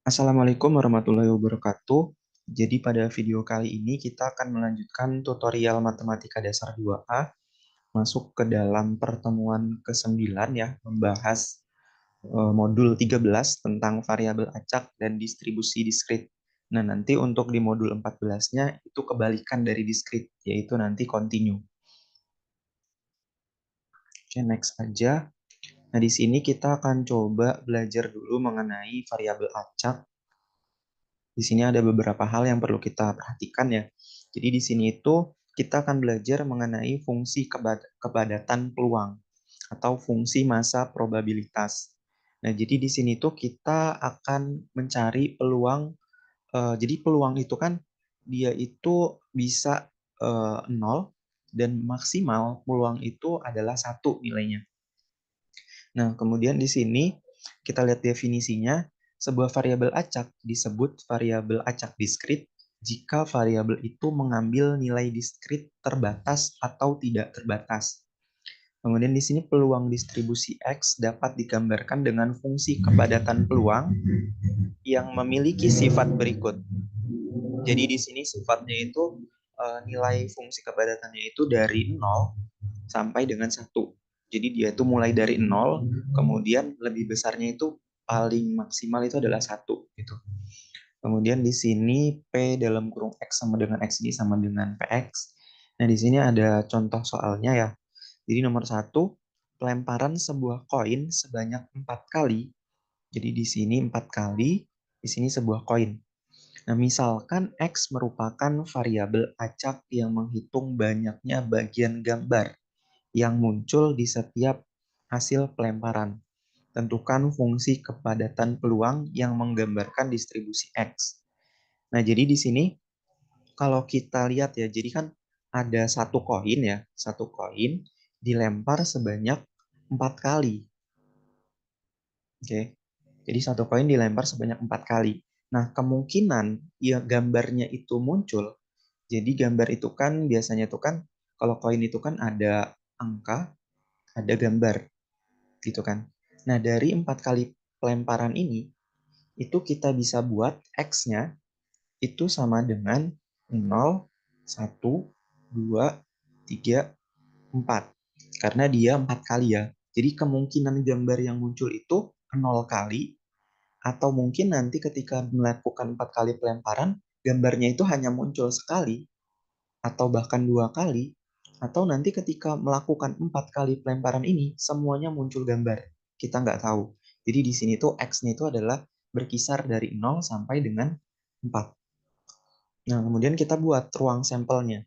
Assalamualaikum warahmatullahi wabarakatuh. Jadi pada video kali ini kita akan melanjutkan tutorial Matematika Dasar 2A, masuk ke dalam pertemuan ke-9 ya, membahas modul 13 tentang variabel acak dan distribusi diskrit. Nah, nanti untuk di modul 14-nya itu kebalikan dari diskrit, yaitu nanti continue. Oke, next aja. Nah, di sini kita akan coba belajar dulu mengenai variabel acak. Di sini ada beberapa hal yang perlu kita perhatikan ya. Jadi di sini itu kita akan belajar mengenai fungsi kepadatan peluang atau fungsi massa probabilitas. Nah, jadi di sini tuh kita akan mencari peluang. Jadi peluang itu kan dia itu bisa 0 dan maksimal peluang itu adalah 1 nilainya. Nah, kemudian di sini kita lihat definisinya. Sebuah variabel acak disebut variabel acak diskrit jika variabel itu mengambil nilai diskrit terbatas atau tidak terbatas. Kemudian di sini peluang distribusi X dapat digambarkan dengan fungsi kepadatan peluang yang memiliki sifat berikut. Jadi di sini sifatnya itu nilai fungsi kepadatannya itu dari 0 sampai dengan 1. Jadi dia itu mulai dari 0, kemudian lebih besarnya itu paling maksimal itu adalah 1 gitu. Kemudian di sini P dalam kurung X sama dengan X ini sama dengan PX. Nah, di sini ada contoh soalnya ya. Jadi nomor 1, pelemparan sebuah koin sebanyak 4 kali. Jadi di sini 4 kali, di sini sebuah koin. Nah, misalkan X merupakan variabel acak yang menghitung banyaknya bagian gambar yang muncul di setiap hasil pelemparan. Tentukan fungsi kepadatan peluang yang menggambarkan distribusi X. Nah, jadi di sini kalau kita lihat ya, jadi kan ada satu koin ya, satu koin dilempar sebanyak 4 kali. Oke, jadi satu koin dilempar sebanyak 4 kali. Nah, kemungkinan ya gambarnya itu muncul. Jadi gambar itu kan biasanya tuh kan kalau koin itu kan ada angka, ada gambar gitu kan. Nah, dari 4 kali pelemparan ini, itu kita bisa buat X-nya itu sama dengan 0, 1, 2, 3, 4. Karena dia 4 kali ya. Jadi kemungkinan gambar yang muncul itu 0 kali, atau mungkin nanti ketika melakukan 4 kali pelemparan, gambarnya itu hanya muncul sekali, atau bahkan 2 kali, atau nanti ketika melakukan 4 kali pelemparan ini, semuanya muncul gambar. Kita nggak tahu. Jadi di sini tuh X-nya itu adalah berkisar dari 0 sampai dengan 4. Nah, kemudian kita buat ruang sampelnya.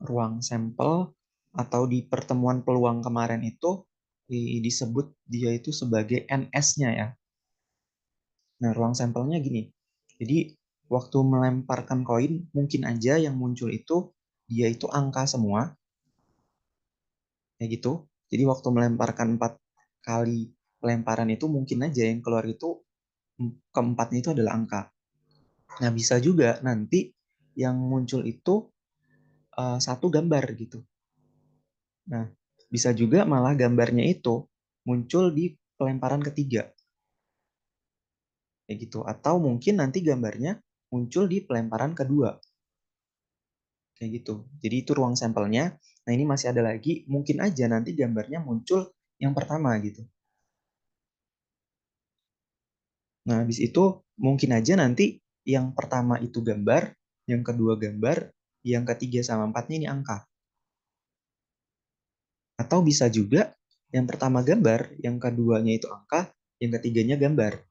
Ruang sampel atau di pertemuan peluang kemarin itu disebut dia itu sebagai NS-nya ya. Nah, ruang sampelnya gini. Jadi, waktu melemparkan koin, mungkin aja yang muncul itu dia itu angka semua, kayak gitu. Jadi waktu melemparkan 4 kali pelemparan itu mungkin aja yang keluar itu keempatnya itu adalah angka. Nah, bisa juga nanti yang muncul itu satu gambar gitu. Nah, bisa juga malah gambarnya itu muncul di pelemparan ketiga. Kayak gitu. Atau mungkin nanti gambarnya muncul di pelemparan kedua. Kayak gitu. Jadi itu ruang sampelnya. Nah, ini masih ada lagi. Mungkin aja nanti gambarnya muncul yang pertama gitu. Nah, habis itu mungkin aja nanti yang pertama itu gambar, yang kedua gambar, yang ketiga sama empatnya ini angka. Atau bisa juga yang pertama gambar, yang keduanya itu angka, yang ketiganya gambar.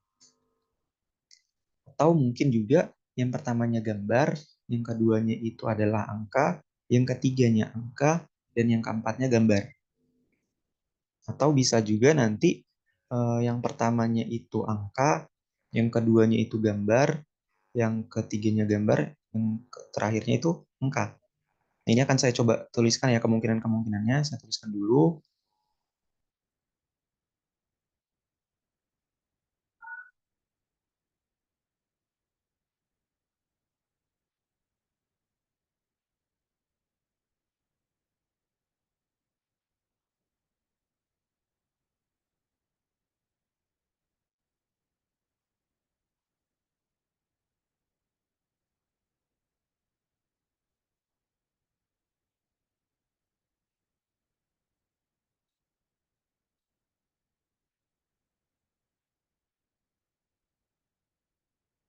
Atau mungkin juga yang pertamanya gambar, yang keduanya itu adalah angka, yang ketiganya angka, dan yang keempatnya gambar. Atau bisa juga nanti yang pertamanya itu angka, yang keduanya itu gambar, yang ketiganya gambar, yang terakhirnya itu angka. Nah, ini akan saya coba tuliskan ya kemungkinan-kemungkinannya. Saya tuliskan dulu.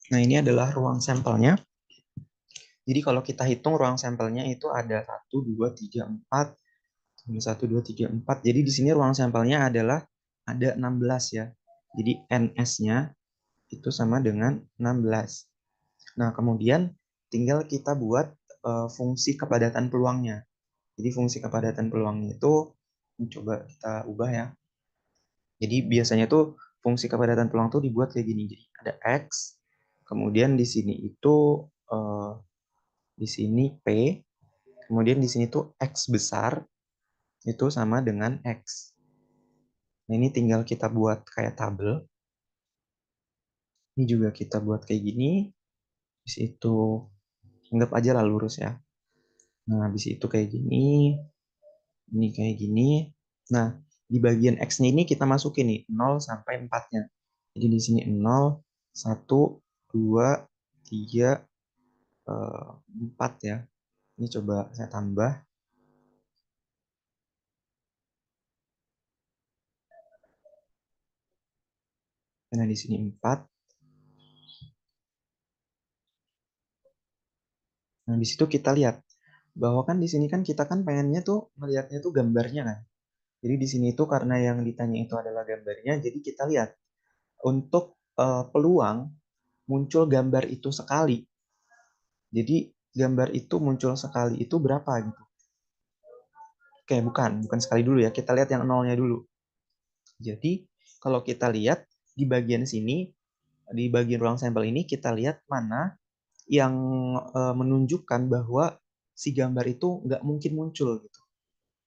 Nah, ini adalah ruang sampelnya. Jadi kalau kita hitung ruang sampelnya itu ada 1, 2, 3, 4. 1, 2, 3, 4. Jadi di sini ruang sampelnya adalah ada 16 ya. Jadi NS-nya itu sama dengan 16. Nah, kemudian tinggal kita buat fungsi kepadatan peluangnya. Jadi fungsi kepadatan peluangnya itu coba kita ubah ya. Jadi biasanya tuh fungsi kepadatan peluang tuh dibuat kayak gini. Jadi ada X, kemudian di sini itu di sini P, kemudian di sini tuh X besar itu sama dengan X. Nah, ini tinggal kita buat kayak tabel. Ini juga kita buat kayak gini. Habis itu anggap aja lah lurus ya. Nah, habis itu kayak gini. Ini kayak gini. Nah, di bagian X-nya ini kita masukin nih 0 sampai 4-nya. Jadi di sini 0, 1, 2, 3, 4 ya. Ini coba saya tambah. Nah, di sini 4. Nah, di situ kita lihat bahwa kan di sini kan kita kan pengennya tuh melihatnya tuh gambarnya kan. Jadi di sini tuh karena yang ditanya itu adalah gambarnya, jadi kita lihat untuk peluang muncul gambar itu sekali. Jadi gambar itu muncul sekali itu berapa gitu. Oke, bukan sekali dulu ya. Kita lihat yang nolnya dulu. Jadi kalau kita lihat di bagian sini, di bagian ruang sampel ini kita lihat mana yang menunjukkan bahwa si gambar itu nggak mungkin muncul gitu.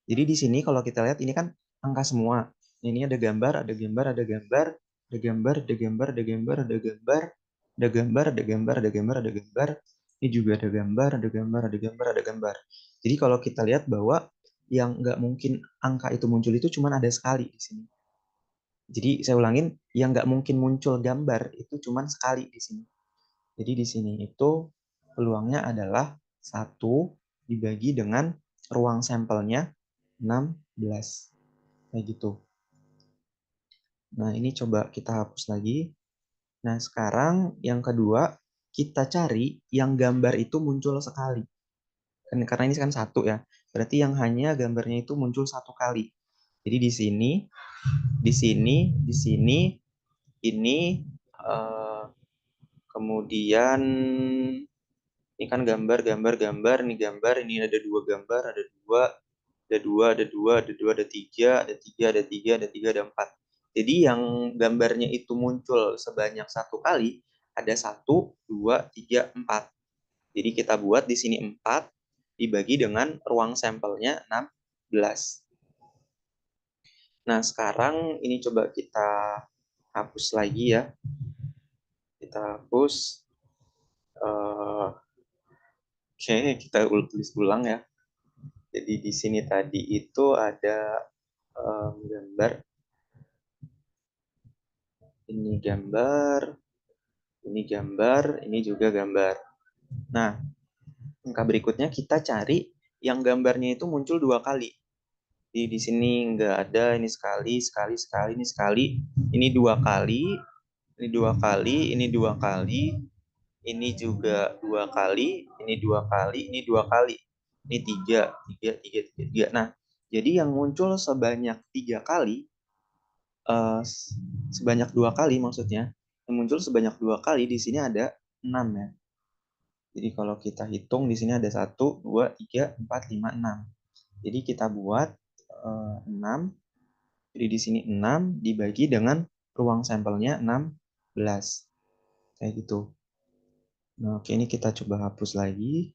Jadi di sini kalau kita lihat ini kan angka semua. Ini ada gambar, ada gambar, ada gambar, ada gambar, ada gambar, ada gambar, ada gambar, ada gambar, ada gambar, ada gambar, ada gambar. Ini juga ada gambar, ada gambar, ada gambar, ada gambar. Jadi kalau kita lihat bahwa yang nggak mungkin angka itu muncul itu cuma ada sekali di sini. Jadi saya ulangin, yang nggak mungkin muncul gambar itu cuma sekali di sini. Jadi di sini itu peluangnya adalah 1 dibagi dengan ruang sampelnya 16. Kayak gitu. Nah, ini coba kita hapus lagi. Nah, sekarang yang kedua, kita cari yang gambar itu muncul sekali. Karena ini kan 1 ya. Berarti yang hanya gambarnya itu muncul 1 kali. Jadi di sini, di sini, di sini, ini, eh, kemudian ini kan gambar, gambar, gambar, ini gambar, ini ada 2 gambar, ada 2, ada 2, ada 2, ada 2, ada 3, ada 3, ada 3, ada 3, ada 4. Jadi yang gambarnya itu muncul sebanyak 1 kali, ada 1, 2, 3, 4. Jadi kita buat di sini 4 dibagi dengan ruang sampelnya 16. Nah, sekarang ini coba kita hapus lagi ya. Kita hapus. Oke, kita tulis ulang ya. Jadi di sini tadi itu ada gambar, ini gambar, ini gambar, ini juga gambar. Nah, angka berikutnya kita cari yang gambarnya itu muncul 2 kali. Di sini nggak ada, ini sekali, sekali, sekali, ini sekali, ini 2 kali, ini 2 kali, ini 2 kali, ini juga 2 kali, ini 2 kali, ini 2 kali, ini 3, 3, 3, 3, 3. Nah, jadi yang muncul sebanyak 3 kali, sebanyak 2 kali maksudnya, yang muncul sebanyak 2 kali di sini ada 6 ya. Jadi kalau kita hitung di sini ada 1, 2, 3, 4, 5, 6. Jadi kita buat 6. Jadi di sini 6 dibagi dengan ruang sampelnya 16. Kayak gitu. Nah, oke, ini kita coba hapus lagi.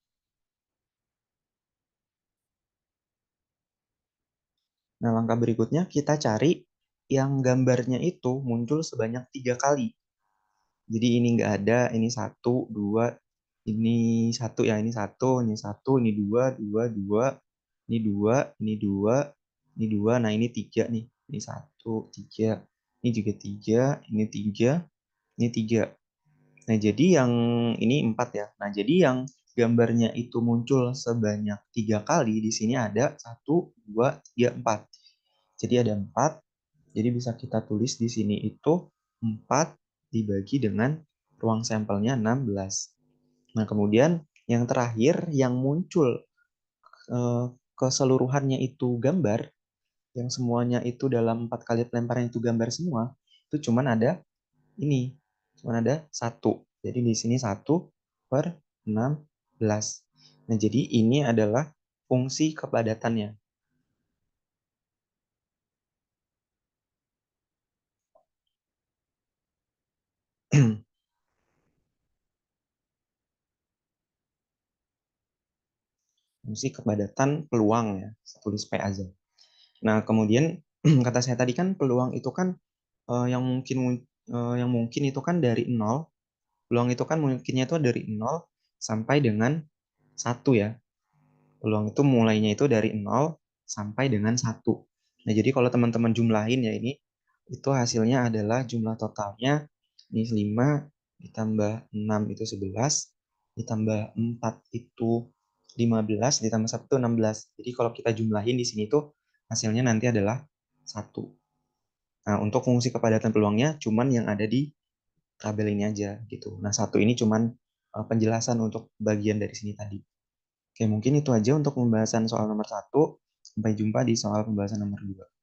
Nah, langkah berikutnya kita cari yang gambarnya itu muncul sebanyak 3 kali. Jadi ini nggak ada, ini 1, 2, ini 1 ya, ini 1, ini 1, ini 2, 2, 2, ini 2, ini 2, ini 2, nah ini 3 nih. Ini 1, 3, ini juga 3, ini 3, ini 3. Nah, jadi yang ini 4 ya. Nah, jadi yang gambarnya itu muncul sebanyak 3 kali, di sini ada 1, 2, 3, 4. Jadi ada 4, jadi bisa kita tulis di sini itu 4 dibagi dengan ruang sampelnya 16. Nah, kemudian yang terakhir yang muncul keseluruhannya itu gambar, yang semuanya itu dalam 4 kali pelemparan itu gambar semua, itu cuman ada ini, cuman ada 1. Jadi di sini 1/16. Nah, jadi ini adalah fungsi kepadatannya. Fungsi kepadatan peluang ya, saya tulis P aja. Nah, kemudian kata saya tadi kan peluang itu kan yang mungkin itu kan dari nol. Peluang itu kan mungkinnya itu dari nol sampai dengan 1 ya. Peluang itu mulainya itu dari nol sampai dengan 1. Nah, jadi kalau teman-teman jumlahin ya ini, itu hasilnya adalah jumlah totalnya ini 5 ditambah 6 itu 11, ditambah 4 itu 15, ditambah 1 itu 16. Jadi kalau kita jumlahin di sini tuh hasilnya nanti adalah 1. Nah, untuk fungsi kepadatan peluangnya cuman yang ada di tabel ini aja gitu. Nah, 1 ini cuman penjelasan untuk bagian dari sini tadi. Oke, mungkin itu aja untuk pembahasan soal nomor 1. Sampai jumpa di soal pembahasan nomor 2.